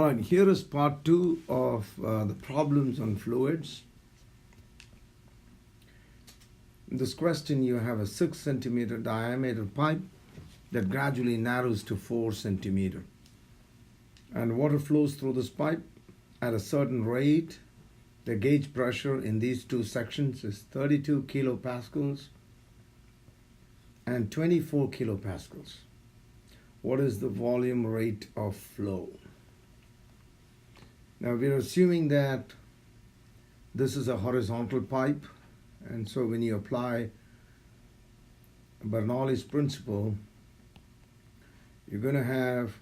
Right, here is part 2 of the problems on fluids. In this question, you have a 6 centimeter diameter pipe that gradually narrows to 4 centimeter. And water flows through this pipe at a certain rate. The gauge pressure in these two sections is 32 kilopascals and 24 kilopascals. What is the volume rate of flow? Now we are assuming that this is a horizontal pipe, and so when you apply Bernoulli's principle, you're going to have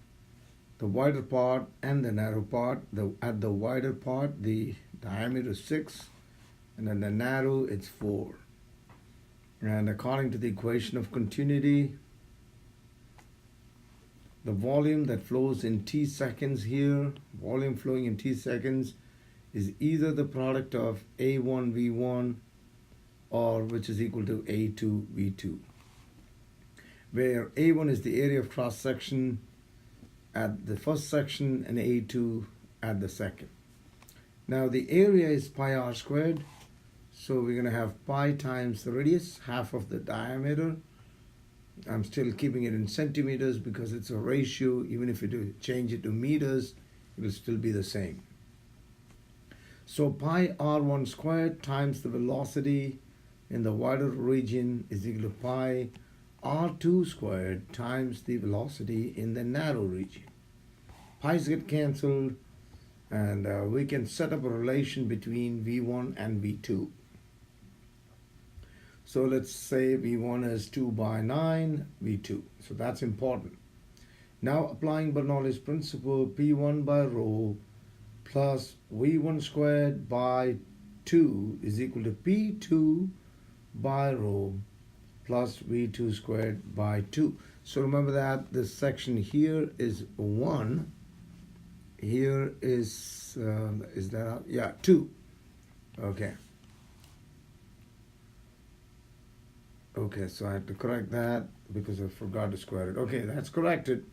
the wider part and the narrow part. At the wider part, the diameter is 6, and at the narrow, it's 4. And according to the equation of continuity, the volume that flows in t seconds here, volume flowing in t seconds, is either the product of A1 V1 or which is equal to A2 V2, where A1 is the area of cross section at the first section and A2 at the second. Now the area is pi r squared, so we're going to have pi times the radius, half of the diameter. I'm still keeping it in centimeters because it's a ratio. Even if you change it to meters, it will still be the same. So pi r1 squared times the velocity in the wider region is equal to pi r2 squared times the velocity in the narrow region. Pi's get cancelled, and we can set up a relation between V1 and V2. So let's say V1 is 2 by 9, V2. So that's important. Now applying Bernoulli's principle, P1 by rho plus V1 squared by 2 is equal to P2 by rho plus V2 squared by 2. So remember that this section here is 1. Here is that, yeah, 2. Okay. Okay, so I have to correct that because I forgot to square it. Okay, that's corrected.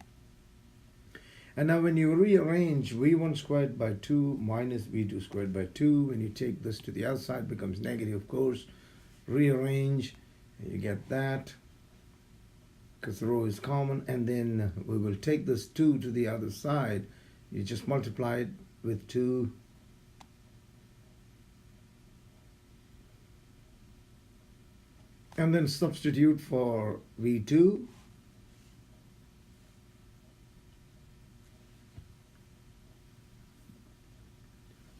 And now when you rearrange V1 squared by 2 minus V2 squared by 2, when you take this to the outside, it becomes negative, of course. Rearrange, and you get that because the rho is common. And then we will take this 2 to the other side. You just multiply it with 2. And then substitute for V2.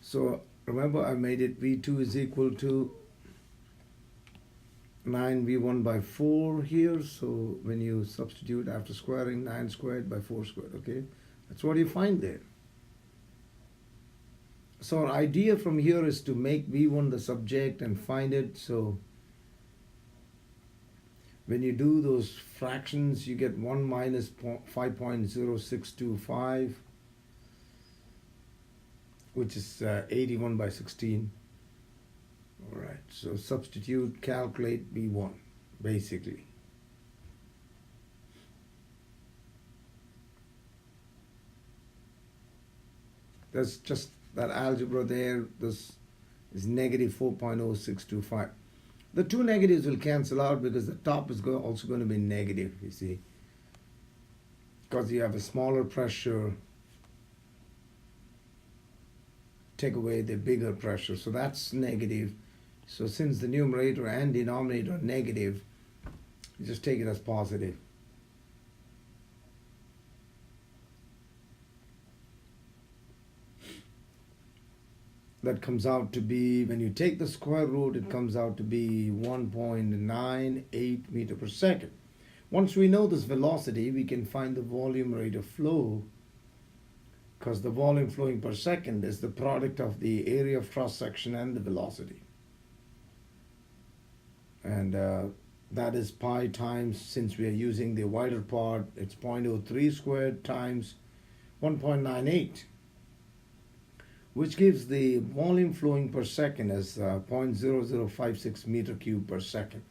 So remember I made it V2 is equal to 9 V1 by 4 here. So when you substitute after squaring, 9 squared by 4 squared, okay? That's what you find there. So our idea from here is to make V1 the subject and find it. So when you do those fractions, you get 1 minus 5.0625, which is 81 by 16. All right, so substitute, calculate V1, basically. That's just that algebra there. This is negative 4.0625. The two negatives will cancel out because the top is also going to be negative, you see. Because you have a smaller pressure, take away the bigger pressure. So that's negative. So since the numerator and denominator are negative, you just take it as positive. That comes out to be, when you take the square root, it comes out to be 1.98 meter per second. Once we know this velocity, we can find the volume rate of flow, because the volume flowing per second is the product of the area of cross section and the velocity. And that is pi times, since we are using the wider part, it's 0.03 squared times 1.98. which gives the volume flowing per second as 0.0056 meter cube per second.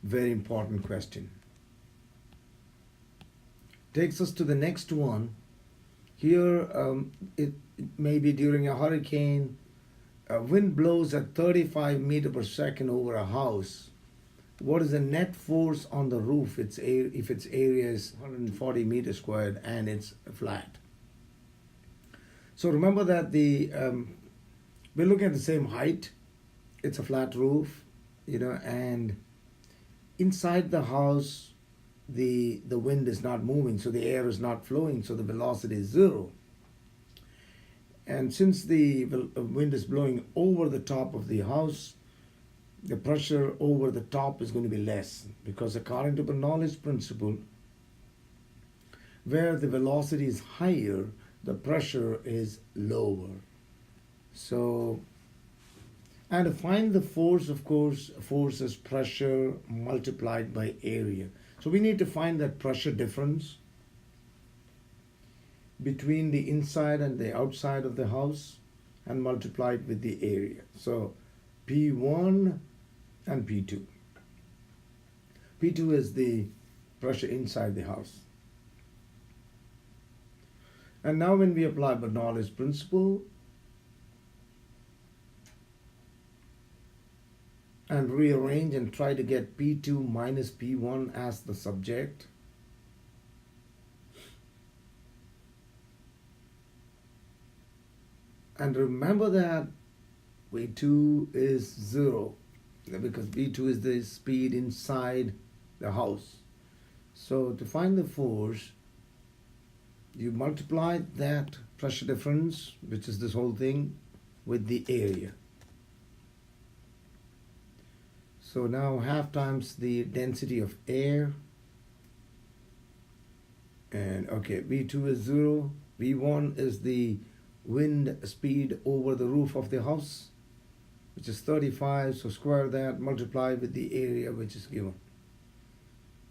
Very important question. Takes us to the next one. Here, it may be during a hurricane, wind blows at 35 meter per second over a house. What is the net force on the roof if its area is 140 meters squared and it's flat? So remember that we're looking at the same height. It's a flat roof, and inside the house, the wind is not moving, so the air is not flowing, so the velocity is zero. And since the wind is blowing over the top of the house, the pressure over the top is going to be less, because according to Bernoulli's principle, where the velocity is higher, the pressure is lower. So, and to find the force, of course, force is pressure multiplied by area. So we need to find that pressure difference between the inside and the outside of the house and multiply it with the area. So P1 and P2. P2 is the pressure inside the house. And now when we apply Bernoulli's principle and rearrange and try to get P2 minus P1 as the subject, and remember that V2 is 0, because V2 is the speed inside the house. So to find the force, you multiply that pressure difference, which is this whole thing, with the area. So now half times the density of air, and okay, V2 is 0, V1 is the wind speed over the roof of the house, which is 35, so square that, multiply with the area which is given.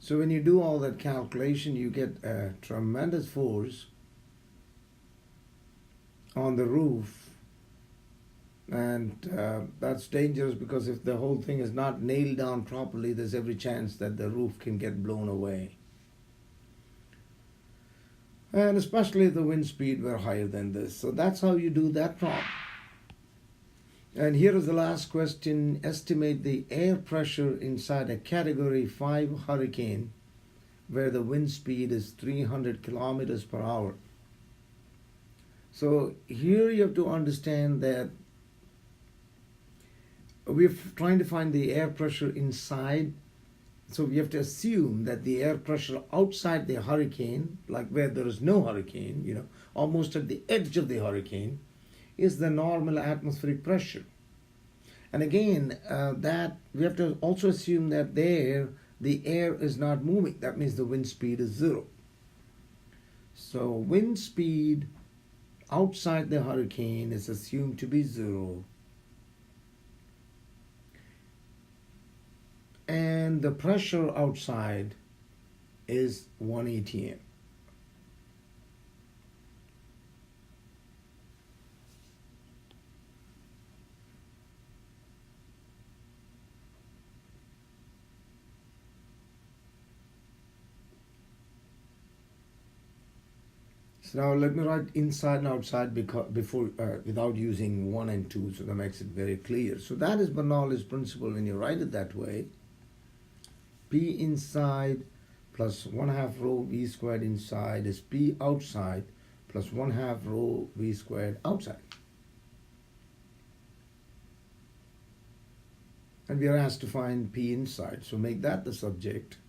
So when you do all that calculation, you get a tremendous force on the roof, and that's dangerous, because if the whole thing is not nailed down properly, there's every chance that the roof can get blown away. And especially if the wind speed were higher than this. So that's how you do that problem. And here is the last question. Estimate the air pressure inside a Category 5 hurricane where the wind speed is 300 kilometers per hour. So here you have to understand that we're trying to find the air pressure inside. So we have to assume that the air pressure outside the hurricane, like where there is no hurricane, almost at the edge of the hurricane, is the normal atmospheric pressure. And again, that we have to also assume that there the air is not moving. That means the wind speed is 0. So wind speed outside the hurricane is assumed to be 0. And the pressure outside is 1 atm. So now let me write inside and outside without using 1 and 2, so that makes it very clear. So that is Bernoulli's principle when you write it that way. P inside plus 1/2 rho V squared inside is P outside plus 1/2 rho V squared outside. And we are asked to find P inside, so make that the subject.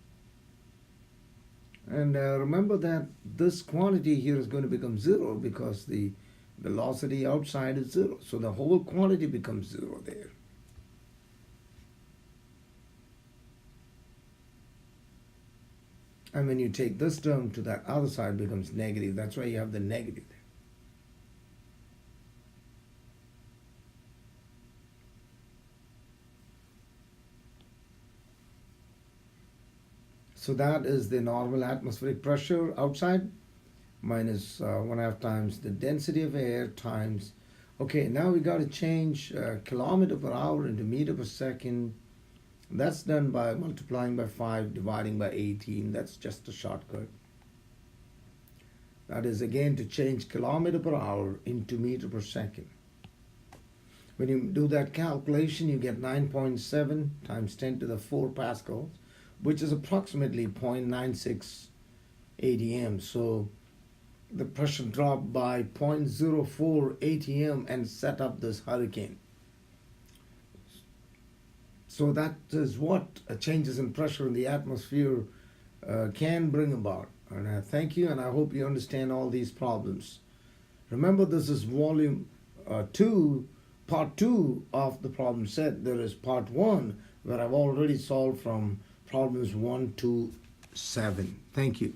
And remember that this quantity here is going to become 0 because the velocity outside is 0. So the whole quantity becomes 0 there. And when you take this term to that other side, it becomes negative. That's why you have the negative there. So that is the normal atmospheric pressure outside minus 1/2 times the density of air times. Okay, now we got to change kilometer per hour into meter per second. That's done by multiplying by 5, dividing by 18. That's just a shortcut. That is again to change kilometer per hour into meter per second. When you do that calculation, you get 9.7 times 10 to the 4 pascals, which is approximately 0.96 atm. So the pressure dropped by 0.04 atm and set up this hurricane. So that is what changes in pressure in the atmosphere can bring about. And I thank you, and I hope you understand all these problems. Remember, this is volume 2, part 2 of the problem set. There is part 1 where I've already solved from problems 1 to 7. Thank you.